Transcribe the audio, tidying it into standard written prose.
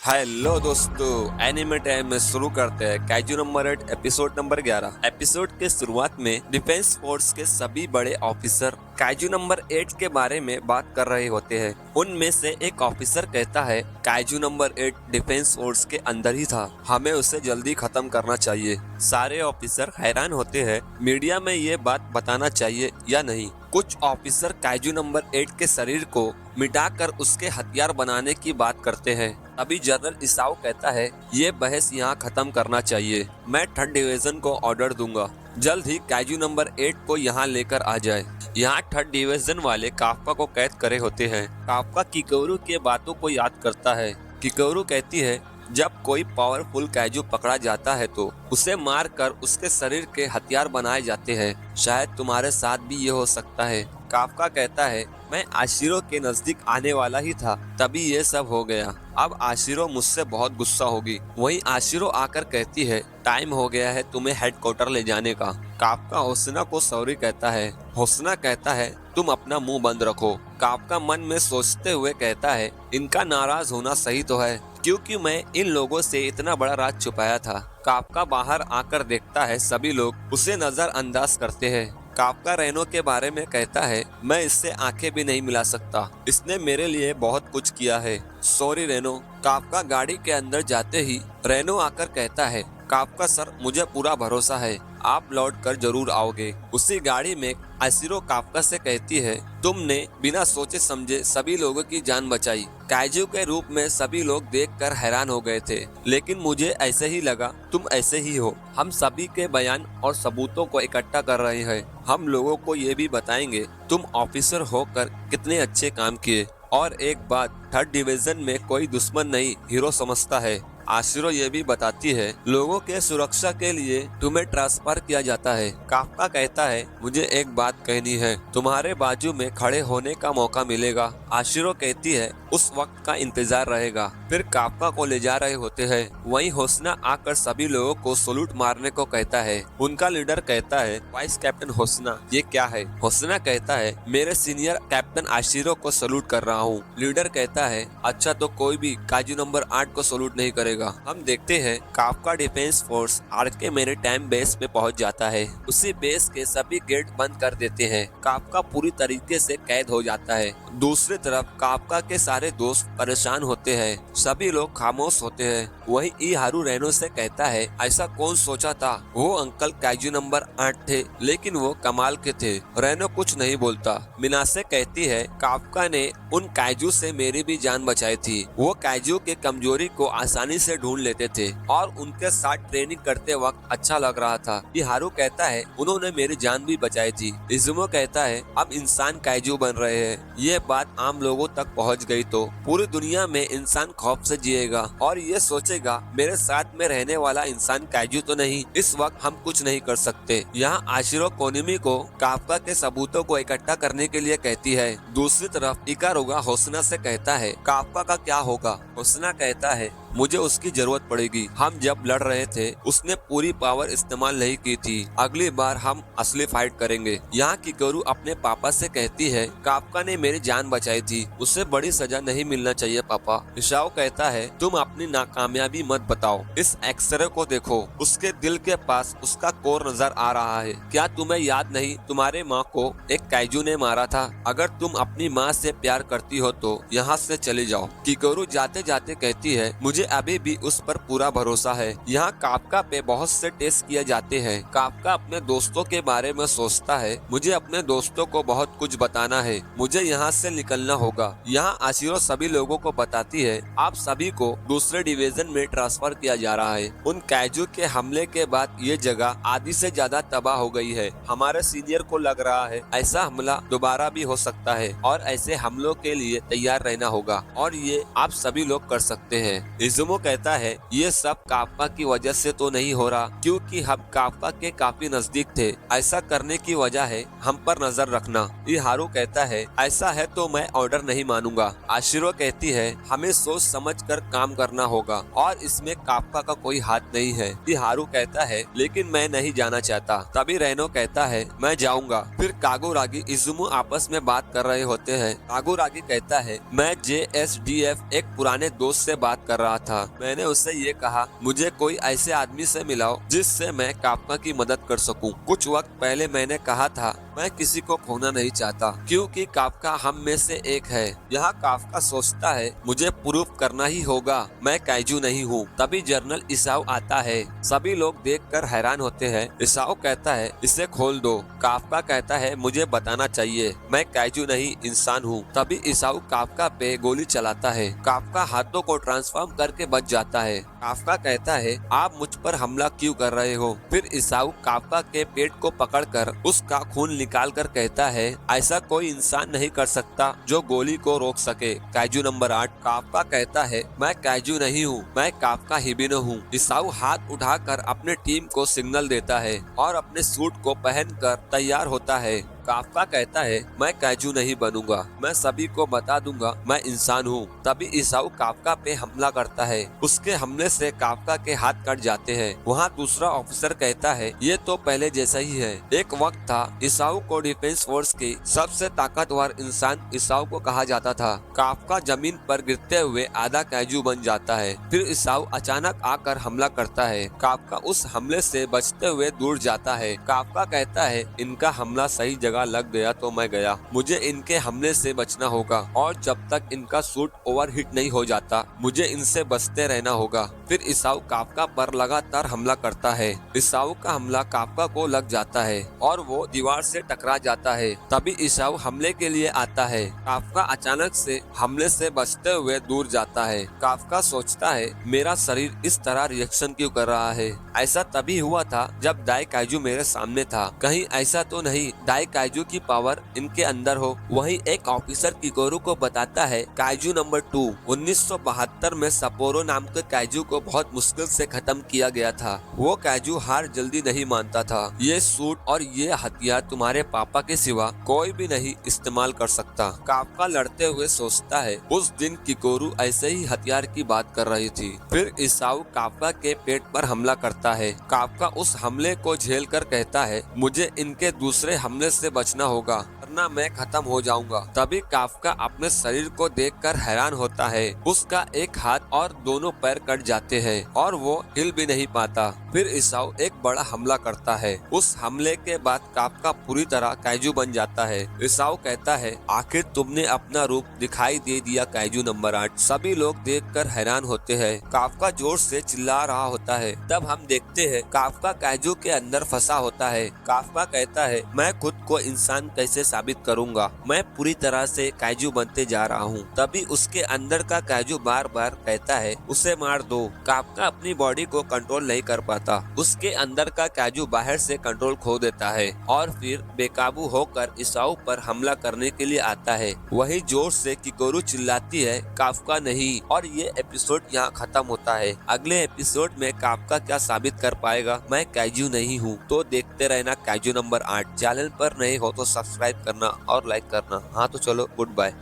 Hello दोस्तों, anime time में शुरू करते हैं kaiju number 8 episode number 11। Episode के शुरुआत में डिफेंस फोर्स के सभी बड़े ऑफिसर काइजू नंबर 8 के बारे में बात कर रहे होते हैं। उनमें से एक ऑफिसर कहता है काइजू नंबर 8 डिफेंस फोर्स के अंदर ही था, हमें उसे जल्दी खत्म करना चाहिए। सारे ऑफिसर हैरान होते हैं, मीडिया में ये बात बताना चाहिए या नहीं। कुछ ऑफिसर काइजू नंबर 8 के शरीर को मिटाकर उसके हथियार बनाने की बात करते हैं। अभी जनरल इसाओ कहता है ये बहस यहाँ खत्म करना चाहिए, मैं थर्ड डिवीजन को ऑर्डर दूंगा जल्द ही काइजू नंबर 8 को यहाँ लेकर आ जाए। यहाँ थर्ड डिवीजन वाले काफ्का को कैद करे होते हैं। काफ्का किकोरू के बातों को याद करता है। किकोरू कहती है जब कोई पावरफुल काइजू पकड़ा जाता है तो उसे मारकर उसके शरीर के हथियार बनाए जाते हैं। शायद तुम्हारे साथ भी ये हो सकता है। काफ्का कहता है मैं आशिरो के नजदीक आने वाला ही था, तभी ये सब हो गया। अब आशिरो मुझसे बहुत गुस्सा होगी। वहीं आशिरो आकर कहती है टाइम हो गया है तुम्हें हेडक्वार्टर ले जाने का। काफ्का होसना को सॉरी कहता है। होसना कहता है तुम अपना मुंह बंद रखो। काफ्का मन में सोचते हुए कहता है इनका नाराज होना सही तो है, क्योंकि मैं इन लोगों से इतना बड़ा राज छुपाया था। काफ्का बाहर आकर देखता है सभी लोग उसे नजरअंदाज करते हैं। काफ्का रेनो के बारे में कहता है मैं इससे आंखें भी नहीं मिला सकता, इसने मेरे लिए बहुत कुछ किया है, सॉरी रेनो। काफ्का गाड़ी के अंदर जाते ही रेनो आकर कहता है काफ्का सर, मुझे पूरा भरोसा है आप लौट कर जरूर आओगे। उसी गाड़ी में आशिरो काफ्का से कहती है तुमने बिना सोचे समझे सभी लोगों की जान बचाई। काइजू के रूप में सभी लोग देखकर हैरान हो गए थे, लेकिन मुझे ऐसे ही लगा तुम ऐसे ही हो। हम सभी के बयान और सबूतों को इकट्ठा कर रहे हैं। हम लोगों को ये भी बताएंगे तुम ऑफिसर होकर कितने अच्छे काम किए। और एक बात, थर्ड डिवीजन में कोई दुश्मन नहीं हीरो समझता है। आशिरो ये भी बताती है लोगों के सुरक्षा के लिए तुम्हें ट्रांसफर किया जाता है। काफ्का कहता है मुझे एक बात कहनी है, तुम्हारे बाजू में खड़े होने का मौका मिलेगा। आशिरो कहती है उस वक्त का इंतजार रहेगा। फिर काफ्का को ले जा रहे होते हैं। वहीं होसना आकर सभी लोगों को सलूट मारने को कहता है। उनका लीडर कहता है वाइस कैप्टन होसना ये क्या है। होसना कहता है मेरे सीनियर कैप्टन आशिरो को सलूट कर रहा हूँ। लीडर कहता है अच्छा तो कोई भी काइजू नंबर 8 को सलूट नहीं करेगा। हम देखते हैं काफ्का डिफेंस फोर्स आर्के मेरिटाइम बेस पे पहुंच जाता है। उसी बेस के सभी गेट बंद कर देते हैं। काफ्का पूरी तरीके से कैद हो जाता है। दूसरी तरफ काफ्का के सारे दोस्त परेशान होते हैं। सभी लोग खामोश होते हैं। वही इहारू रेनो से कहता है ऐसा कौन सोचा था, वो अंकल काइजू नंबर 8 थे, लेकिन वो कमाल के थे। रेनो कुछ नहीं बोलता। मिनासे कहती है काफ्का ने उन काइजू से मेरी भी जान बचाई थी। वो काइजू के कमजोरी को आसानी से ढूंढ लेते थे और उनके साथ ट्रेनिंग करते वक्त अच्छा लग रहा था। इहारू कहता है उन्होंने मेरी जान भी बचाई थी। इजुमो कहता है अब इंसान काइजू बन रहे हैं। ये बात आम लोगों तक पहुंच गई तो पूरी दुनिया में इंसान खौफ से जिएगा और ये सोचेगा मेरे साथ में रहने वाला इंसान काइजू तो नहीं, इस वक्त हम कुछ नहीं कर सकते। यहाँ आशिरो कोनिमी को काफ्का के सबूतों को इकट्ठा करने के लिए कहती है। दूसरी तरफ इकारुगा होसना से कहता है काफ्का का क्या होगा। होसना कहता है मुझे उसकी जरूरत पड़ेगी। हम जब लड़ रहे थे उसने पूरी पावर इस्तेमाल नहीं की थी, अगली बार हम असली फाइट करेंगे। यहाँ किकोरू अपने पापा से कहती है काफ्का ने मेरी जान बचाई थी, उसे बड़ी सजा नहीं मिलना चाहिए पापा। इशाओ कहता है तुम अपनी नाकामयाबी मत बताओ, इस एक्सरे को देखो, उसके दिल के पास उसका कोर नजर आ रहा है। क्या तुम्हें याद नहीं तुम्हारे माँ को एक काइजू ने मारा था। अगर तुम अपनी माँ से प्यार करती हो तो यहाँ से चले जाओ। किकोरू जाते जाते कहती है मुझे अभी भी उस पर पूरा भरोसा है। यहाँ काफ्का पे बहुत से टेस्ट किए जाते हैं। काफ्का अपने दोस्तों के बारे में सोचता है मुझे अपने दोस्तों को बहुत कुछ बताना है, मुझे यहाँ से निकलना होगा। यहाँ आशिरो सभी लोगों को बताती है आप सभी को दूसरे डिवीजन में ट्रांसफर किया जा रहा है। उन काइजू के हमले के बाद ये जगह आधी से ज्यादा तबाह हो गई है। हमारे सीनियर को लग रहा है ऐसा हमला दोबारा भी हो सकता है और ऐसे हमलों के लिए तैयार रहना होगा और ये आप सभी लोग कर सकते हैं। इजुमो कहता है ये सब काफ्का की वजह से तो नहीं हो रहा, क्योंकि हम काफ्का के काफी नजदीक थे। ऐसा करने की वजह है हम पर नजर रखना। इहारू कहता है ऐसा है तो मैं ऑर्डर नहीं मानूंगा। आशिरो कहती है हमें सोच समझ कर काम करना होगा और इसमें काफ्का का कोई हाथ नहीं है। इहारू कहता है लेकिन मैं नहीं जाना चाहता। तभी रेनो कहता है मैं जाऊंगा। फिर कागुरागी इजुमो आपस में बात कर रहे होते हैं। कागुरागी कहता है मैं JSDF एक पुराने दोस्त से बात कर रहा रहा था। मैंने उससे ये कहा, मुझे कोई ऐसे आदमी से मिलाओ जिससे मैं काफ्का की मदद कर सकूं। कुछ वक्त पहले मैंने कहा था मैं किसी को खोना नहीं चाहता क्योंकि काफ्का हम में से एक है। यहाँ काफ्का सोचता है मुझे प्रूफ करना ही होगा मैं काइजू नहीं हूँ। तभी जनरल इसाऊ आता है। सभी लोग देखकर हैरान होते हैं। इसाऊ कहता है इसे खोल दो। काफ्का कहता है मुझे बताना चाहिए मैं काइजू नहीं इंसान हूँ। तभी इसाऊ काफ्का पे गोली चलाता है। काफ्का हाथों को ट्रांसफॉर्म करके बच जाता है। काफ्का कहता है आप मुझ पर हमला क्यों कर रहे हो। फिर इसाऊ काफ्का के पेट को पकड़कर उसका खून निकाल कर कहता है ऐसा कोई इंसान नहीं कर सकता जो गोली को रोक सके। Kaiju number 8। काफ्का कहता है मैं काइजू नहीं हूँ, मैं काफ्का हिबिनो हूँ। इसाऊ हाथ उठाकर अपने टीम को सिग्नल देता है और अपने सूट को पहनकर तैयार होता है। काफ्का कहता है मैं काइजू नहीं बनूंगा, मैं सभी को बता दूंगा मैं इंसान हूँ। तभी इसाऊ काफ्का पे हमला करता है। उसके हमले से काफ्का के हाथ कट जाते हैं। वहाँ दूसरा ऑफिसर कहता है ये तो पहले जैसा ही है। एक वक्त था इसाऊ को डिफेंस फोर्स की सबसे ताकतवर इंसान इसाऊ को कहा जाता था। काफ्का जमीन पर गिरते हुए आधा काइजू बन जाता है। फिर इसाऊ अचानक आकर हमला करता है। काफ्का उस हमले से बचते हुए दूर जाता है। काफ्का कहता है इनका हमला सही जगह लग गया तो मैं गया, मुझे इनके हमले से बचना होगा और जब तक इनका सूट ओवरहीट नहीं हो जाता मुझे इनसे बचते रहना होगा। फिर इसाऊ काफ्का पर लगातार हमला करता है। इसाऊ का हमला काफ्का को लग जाता है और वो दीवार से टकरा जाता है। तभी इसाऊ हमले के लिए आता है। काफ्का अचानक से हमले से बचते हुए दूर जाता है। काफ्का सोचता है मेरा शरीर इस तरह रिएक्शन क्यों कर रहा है। ऐसा तभी हुआ था जब दाई काइजू मेरे सामने था। कहीं ऐसा तो नहीं दाई काइजू की पावर इनके अंदर हो। वहीं एक ऑफिसर किकोरू को बताता है काइजू नंबर 2 1972 में सपोरो नाम के काइजू को बहुत मुश्किल से खत्म किया गया था। वो काइजू हार जल्दी नहीं मानता था। ये सूट और ये हथियार तुम्हारे पापा के सिवा कोई भी नहीं इस्तेमाल कर सकता। काफ्का लड़ते हुए सोचता है उस दिन किकोरू ऐसे ही हथियार की बात कर रही थी। फिर इसाऊ काफ्का के पेट पर हमला करता है। काफ्का उस हमले को झेल कर कहता है मुझे इनके दूसरे हमले से बचना होगा वरना मैं खत्म हो जाऊंगा। तभी काफ्का अपने शरीर को देखकर हैरान होता है। उसका एक हाथ और दोनों पैर कट जाते हैं और वो हिल भी नहीं पाता। फिर इसाऊ एक बड़ा हमला करता है। उस हमले के बाद काफ्का पूरी तरह काइजू बन जाता है। इसाऊ कहता है आखिर तुमने अपना रूप दिखाई दे दिया काइजू नंबर 8। सभी लोग देखकर हैरान होते हैं। काफ्का जोर से चिल्ला रहा होता है। तब हम देखते हैं काफ्का काइजू के अंदर फंसा होता है। काफ्का कहता है मैं खुद को इंसान कैसे साबित करूंगा, मैं पूरी तरह से काइजू बनते जा रहा हूँ। तभी उसके अंदर का काइजू बार बार कहता है उसे मार दो। काफ्का अपनी बॉडी को कंट्रोल नहीं कर पाता। उसके अंदर का काइजू बाहर से कंट्रोल खो देता है और फिर बेकाबू होकर इसाऊ पर हमला करने के लिए आता है। वही जोर से किकोरू चिल्लाती है काफ्का नहीं, और ये एपिसोड यहाँ खत्म होता है। अगले एपिसोड में काफ्का क्या साबित कर पाएगा मैं काइजू नहीं हूँ। तो देखते रहना काइजू नंबर 8। चैनल पर नए हो तो सब्सक्राइब करना और लाइक करना। हाँ तो चलो गुड बाय।